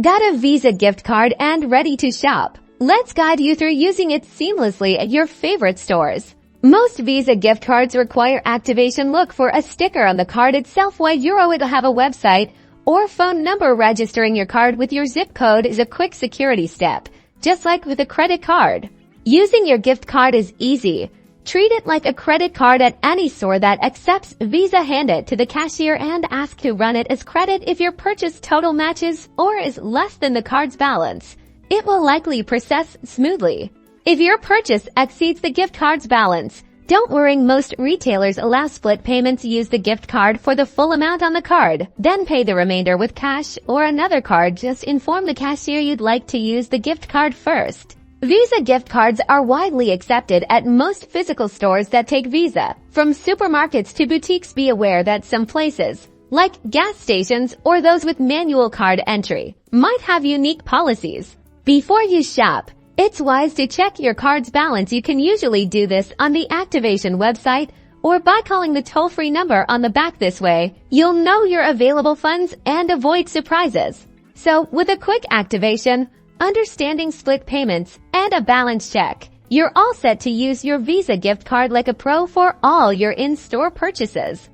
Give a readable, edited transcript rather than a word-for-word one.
Got a Visa gift card and ready to shop? Let's guide you through using it seamlessly at your favorite stores. Most Visa gift cards require activation. Look for a sticker on the card itself, while it'll have a website or phone number. Registering your card with your zip code is a quick security step, just like with a credit card. Using your gift card is easy. Treat it like a credit card at any store that accepts Visa. Hand it to the cashier and ask to run it as credit. If your purchase total matches or is less than the card's balance, it will likely process smoothly. If your purchase exceeds the gift card's balance, don't worry, most retailers allow split payments. Use the gift card for the full amount on the card, then pay the remainder with cash or another card. Just inform the cashier you'd like to use the gift card first. Visa gift cards are widely accepted at most physical stores that take Visa, from supermarkets to boutiques. Be aware that some places, like gas stations or those with manual card entry, might have unique policies. Before you shop, it's wise to check your card's balance. You can usually do this on the activation website or by calling the toll-free number on the back. This way, you'll know your available funds and avoid surprises. So, with a quick activation, understanding split payments, and a balance check, you're all set to use your Visa gift card like a pro for all your in-store purchases.